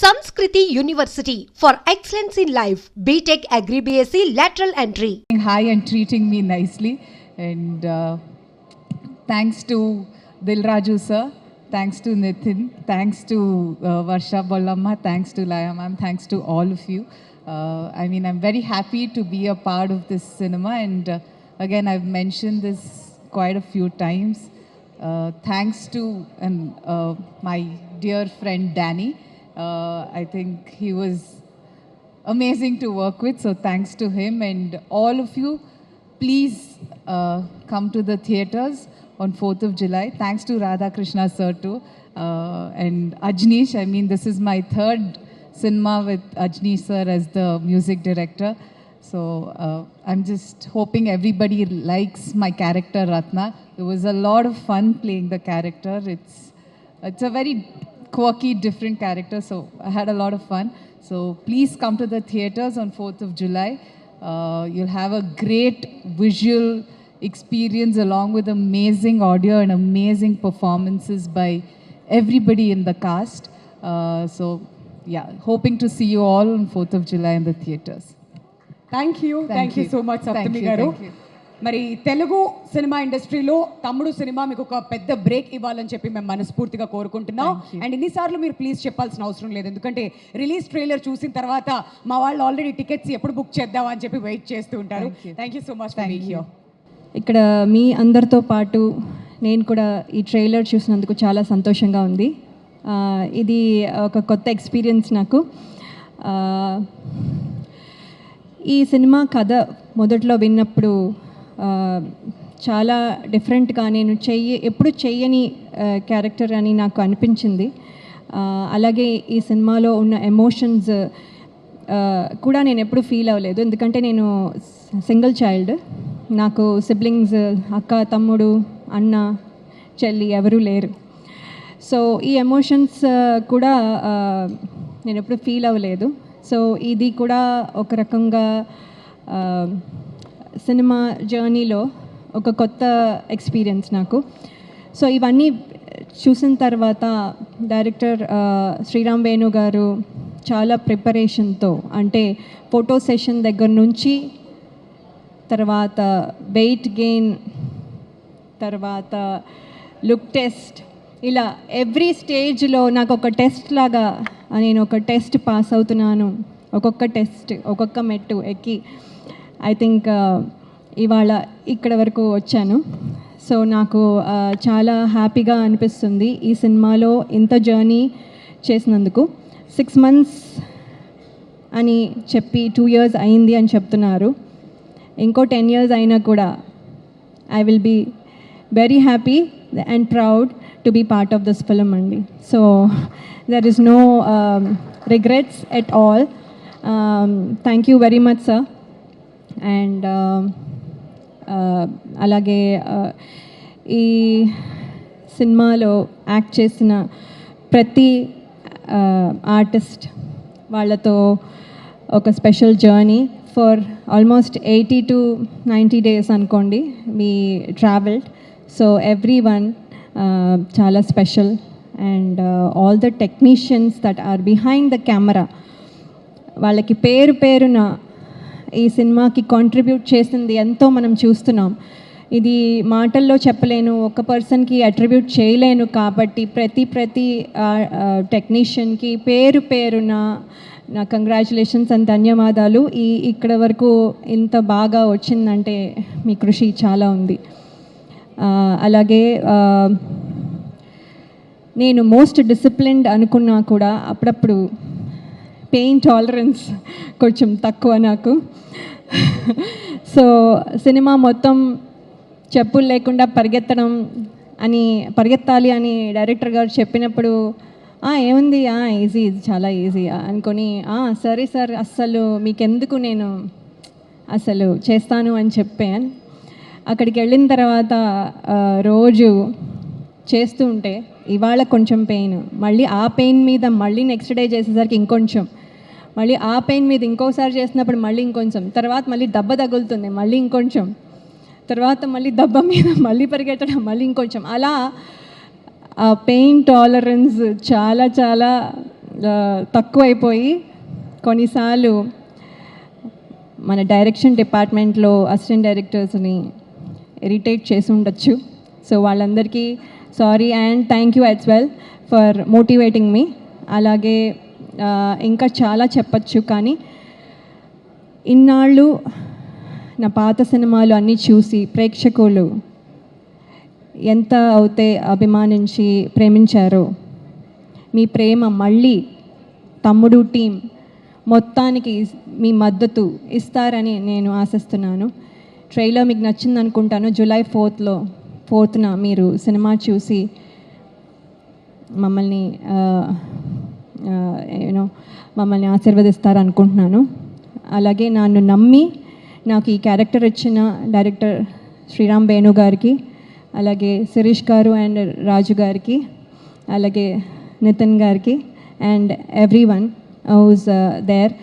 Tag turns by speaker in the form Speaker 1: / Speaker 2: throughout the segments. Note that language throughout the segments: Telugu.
Speaker 1: Sanskriti University for excellence in life. BTech Agri BSc lateral entry.
Speaker 2: Hi and treating me nicely, and thanks to Dilraju sir, thanks to Nitin, thanks to Varsha Bollamma, thanks to Laya ma'am, thanks to all of you. I'm very happy to be a part of this cinema, and again I've mentioned this quite a few times. Thanks to my dear friend Danny. I think he was amazing to work with, so thanks to him. And all of you, please come to the theatres on 4th of July. Thanks to Radha Krishna sir too, and Ajnish. This is my third cinema with Ajnish sir as the music director. So I'm just hoping everybody likes my character Ratna. It was a lot of fun playing the character. It's a very quirky, different character, so I had a lot of fun. So please come to the theatres on 4th of July. You'll have a great visual experience along with amazing audio and amazing performances by everybody in the cast. So yeah, hoping to see you all on 4th of July in the theatres.
Speaker 3: Thank you so much Saptami garu. మరి తెలుగు సినిమా ఇండస్ట్రీలో తమ్ముడు సినిమా మీకు ఒక పెద్ద బ్రేక్ ఇవ్వాలని చెప్పి మేము మనస్ఫూర్తిగా కోరుకుంటున్నాం. అండ్ ఇన్నిసార్లు మీరు ప్లీజ్ చెప్పాల్సిన అవసరం లేదు, ఎందుకంటే రిలీజ్ ట్రైలర్ చూసిన తర్వాత మా వాళ్ళు ఆల్రెడీ టికెట్స్ ఎప్పుడు బుక్ చేద్దాం అని చెప్పి వెయిట్ చేస్తూ ఉంటారు. Thank you so much for being here.
Speaker 4: ఇక్కడ మీ అందరితో పాటు నేను కూడా ఈ ట్రైలర్ చూసినందుకు చాలా సంతోషంగా ఉంది. ఇది ఒక కొత్త ఎక్స్పీరియన్స్ నాకు. ఈ సినిమా కథ మొదట్లో విన్నప్పుడు చాలా డిఫరెంట్గా నేను ఎప్పుడు చెయ్యని క్యారెక్టర్ అని నాకు అనిపించింది. అలాగే ఈ సినిమాలో ఉన్న ఎమోషన్స్ కూడా నేను ఎప్పుడు ఫీల్ అవ్వలేదు, ఎందుకంటే నేను సింగిల్ చైల్డ్. నాకు సిబ్లింగ్స్, అక్క, తమ్ముడు, అన్న, చెల్లి ఎవరూ లేరు. సో ఈ ఎమోషన్స్ కూడా నేను ఎప్పుడు ఫీల్ అవ్వలేదు. సో ఇది కూడా ఒక రకంగా సినిమా జర్నీలో ఒక కొత్త ఎక్స్పీరియన్స్ నాకు. సో ఇవన్నీ చూసిన తర్వాత డైరెక్టర్ శ్రీరామ్ వేణు గారు చాలా ప్రిపరేషన్తో, అంటే ఫోటో సెషన్ దగ్గర నుంచి తర్వాత వెయిట్ గెయిన్, తర్వాత లుక్ టెస్ట్, ఇలా ఎవ్రీ స్టేజ్లో నాకు ఒక టెస్ట్ లాగా నేను ఒక టెస్ట్ పాస్ అవుతున్నాను. ఒక్కొక్క టెస్ట్, ఒక్కొక్క మెట్టు ఎక్కి ఐ థింక్ ఇవాళ ఇక్కడ వరకు వచ్చాను. సో నాకు చాలా హ్యాపీగా అనిపిస్తుంది ఈ సినిమాలో ఇంత జర్నీ చేసినందుకు. 6 months అని చెప్పి 2 years అయింది అని చెప్తున్నారు. ఇంకో 10 years అయినా కూడా I will be very happy and proud to be part of this film andi. So there is no regrets at all. Thank you very much sir. And alage ee సినిమాలో యాక్ట్ చేసిన ప్రతి ఆర్టిస్ట్ వాళ్ళతో ఒక special journey for almost 80 to 90 days అనుకోండి we traveled. So everyone చాలా special. And all the technicians that are behind the camera, వాళ్ళకి పేరు పేరున ఈ సినిమాకి కాంట్రిబ్యూట్ చేసింది ఎంతో మనం చూస్తున్నాం. ఇది మాటల్లో చెప్పలేను, ఒక పర్సన్కి అట్రిబ్యూట్ చేయలేను. కాబట్టి ప్రతి టెక్నీషియన్కి పేరు పేరున నా కంగ్రాచులేషన్స్ అండ్ ధన్యవాదాలు. ఇక్కడ వరకు ఇంత బాగా వచ్చిందంటే మీ కృషి చాలా ఉంది. అలాగే నేను మోస్ట్ డిసిప్లిన్డ్ అనుకున్నా కూడా అప్పుడప్పుడు పెయిన్ టాలరెన్స్ కొంచెం తక్కువ నాకు. సో సినిమా మొత్తం చెప్పులు లేకుండా పరిగెత్తాలి అని డైరెక్టర్ గారు చెప్పినప్పుడు ఏముంది, ఈజీ, ఇది చాలా ఈజీ అనుకొని సరే సార్ అస్సలు మీకెందుకు, నేను అసలు చేస్తాను అని చెప్పాను. అక్కడికి వెళ్ళిన తర్వాత రోజు చేస్తూ ఉంటే ఇవాళ కొంచెం పెయిన్, మళ్ళీ ఆ పెయిన్ మీద మళ్ళీ నెక్స్ట్ డే చేసేసరికి ఇంకొంచెం, మళ్ళీ ఆ పెయిన్ మీద ఇంకోసారి చేసినప్పుడు మళ్ళీ ఇంకొంచెం, తర్వాత మళ్ళీ దెబ్బ తగులుతుంది, మళ్ళీ ఇంకొంచెం, తర్వాత మళ్ళీ దెబ్బ మీద మళ్ళీ పరిగెత్తడం, మళ్ళీ ఇంకొంచెం, అలా ఆ పెయిన్ టాలరెన్స్ చాలా చాలా తక్కువైపోయి కొన్నిసార్లు మన డైరెక్షన్ డిపార్ట్మెంట్లో అసిస్టెంట్ డైరెక్టర్స్ని ఇరిటేట్ చేసి ఉండొచ్చు. సో వాళ్ళందరికీ sorry and thank you as well for motivating me. అలాగే ఇంకా చాలా చెప్పచ్చు, కానీ ఇన్నాళ్ళు నా పాత సినిమాలు అన్నీ చూసి ప్రేక్షకులు ఎంత అయితే అభిమానించి ప్రేమించారో, మీ ప్రేమ మళ్ళీ తమ్ముడు టీం మొత్తానికి మీ మద్దతు ఇస్తారని నేను ఆశిస్తున్నాను. ట్రైలర్ మీకు నచ్చింది అనుకుంటాను. జూలై 4న మీరు సినిమా చూసి మమ్మల్ని మమ్మల్ని ఆశీర్వదిస్తారనుకుంటున్నాను. అలాగే నన్ను నమ్మి నాకు ఈ క్యారెక్టర్ ఇచ్చిన డైరెక్టర్ శ్రీరామ్ వేణు గారికి, అలాగే శిరీష్ గారు అండ్ రాజు గారికి, అలాగే నితిన్ గారికి and everyone who's there,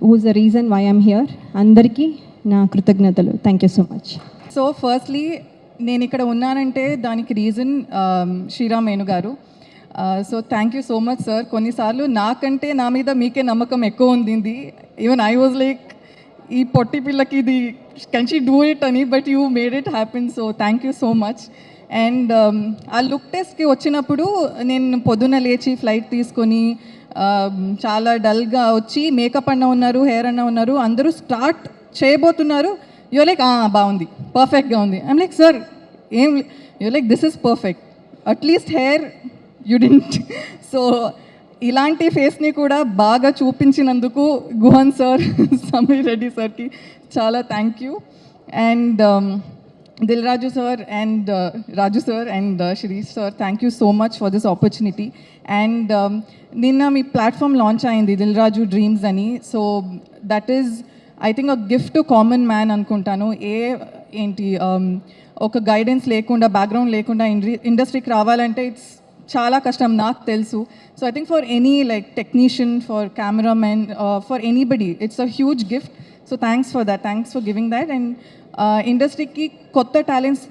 Speaker 4: who's the reason why I'm here, అందరికీ నా కృతజ్ఞతలు. Thank you so much.
Speaker 5: So firstly నేను ఇక్కడ ఉన్నానంటే దానికి reason Sriram Venu garu. So thank you so much sir. కొన్నిసార్లు నాకంటే నా మీద మీకే నమ్మకం ఎక్కువ ఉంది. ఈవెన్ ఐ వాజ్ లైక్, ఈ పొట్టి పిల్లకి ఇది కెన్ షీ డూ ఇట్ అని, but you made it happen. So thank you so much. And ఆ లుక్ టెస్ట్కి వచ్చినప్పుడు నేను పొద్దున్న లేచి ఫ్లైట్ తీసుకొని చాలా డల్గా వచ్చి మేకప్ అన్న ఉన్నారు, హెయిర్ అన్న ఉన్నారు, అందరూ స్టార్ట్ చేయబోతున్నారు. యూర్ లైక్ బాగుంది, పర్ఫెక్ట్గా ఉంది. ఐమ్ లైక్ సార్ ఏం, you're like this is perfect, at least hair you didn't. So ఇలాంటి ఫేస్ని కూడా బాగా చూపించినందుకు గుహన్ సార్, సమీర్ రెడ్డి సార్కి చాలా thank you. And Dil Raju sir and Raju sir and Shirish sir, thank you so much for this opportunity. And నిన్న మీ ప్లాట్ఫామ్ లాంచ్ అయింది దిల్ రాజు డ్రీమ్స్ అని. So that is I think a gift to common man అనుకుంటాను. ఒక గైడెన్స్ లేకుండా, బ్యాక్గ్రౌండ్ లేకుండా ఇండస్ట్రీకి రావాలంటే ఇట్స్ చాలా కష్టం, నాకు తెలుసు. So I think for any like technician, for cameraman, for anybody it's a huge gift. So thanks for that, thanks for giving that. And ఇండస్ట్రీకి కొత్త talents,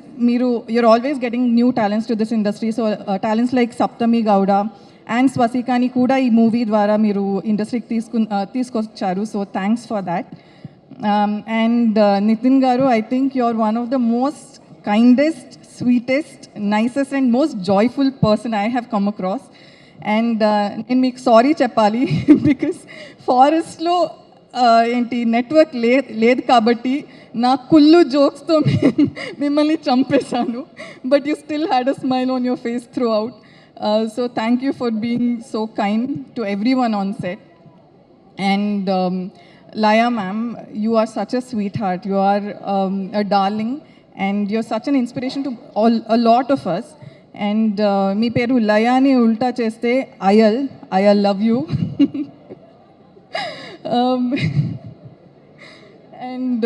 Speaker 5: you're always getting new talents to this industry. So talents like Saptami Gowda and Swasikani kuda ee movie dwara meeru industry ki తీసుకొచ్చారు. So thanks for that. And Nitin garu, I think you're one of the most kindest, sweetest, nicest and most joyful person I have come across. And నేను మీకు సారీ చెప్పాలి, బికాస్ ఫారెస్ట్లో ఏంటి నెట్వర్క్ లేదు కాబట్టి నా కుళ్ళు జోక్స్తో మిమ్మల్ని చంపేశాను. But you still had a smile on your face throughout. So thank you for being so kind to everyone on set. And Laya ma'am, you are such a sweetheart. You are a darling and you're such an inspiration to a lot of us. And మీ పేరు లయాని ఉల్టా చేస్తే I love you. And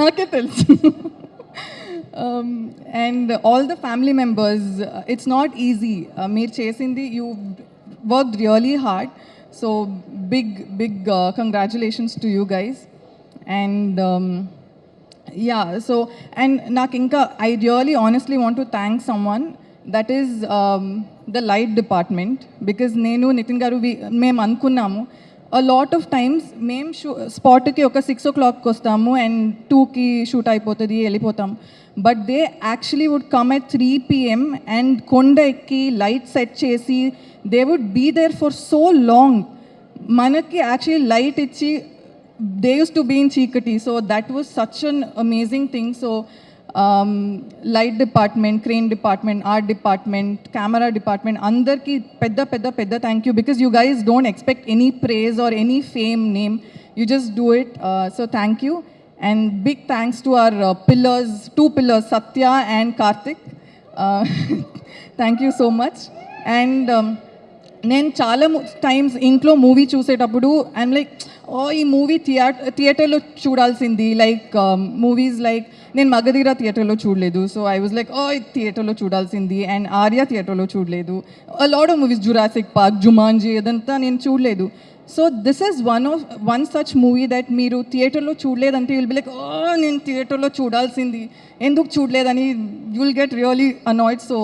Speaker 5: నాకే తెలుసు. And all the family members, it's not easy. మీరు చేసింది, you worked really hard. So big congratulations to you guys. And yeah, so and నాకు ఇంకా I really honestly want to thank someone, that is the light department, because నేను నితిన్ గారు మేము అనుకున్నాము a lot of times మేము స్పాట్కి ఒక 6 o'clock వస్తాము and 2కి షూట్ అయిపోతుంది, వెళ్ళిపోతాం. But they actually would come at 3 PM and కొండ ఎక్కి లైట్ సెట్ చేసి they would be there for so long. మనకి యాక్చువల్లీ లైట్ ఇచ్చి they used to be in చీకటి. So that was such an amazing thing. So light department, crane department, art department, camera department, andarki pedda thank you, because you guys don't expect any praise or any fame name, you just do it. So thank you. And big thanks to our pillars, 2 pillars, Satya and Karthik. Thank you so much. And నేను చాలా టైమ్స్ ఇంట్లో మూవీ చూసేటప్పుడు ఐఎమ్ లైక్, ఈ మూవీ థియేటర్లో చూడాల్సింది. లైక్ మూవీస్ లైక్ నేను మగధీర థియేటర్లో చూడలేదు. సో ఐ వాజ్ లైక్, థియేటర్లో చూడాల్సింది. అండ్ ఆర్య థియేటర్లో చూడలేదు. Lot of movies, Jurassic park, Jumanji, అదంతా నేను చూడలేదు. So this is one such movie that మీరు థియేటర్లో చూడలేదంటే విల్ బి లైక్, నేను థియేటర్లో చూడాల్సింది, ఎందుకు చూడలేదని you will get really annoyed. So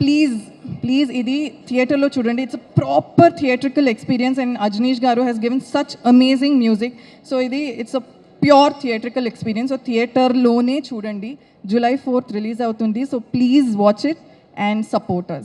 Speaker 5: please ఇది థియేటర్లో చూడండి. It's proper theatrical experience and Ajaneesh garu has given such amazing music. So ఇది it's a pure theatrical experience. So థియేటర్లోనే చూడండి. July 4th రిలీజ్ అవుతుంది. So please watch it and support us.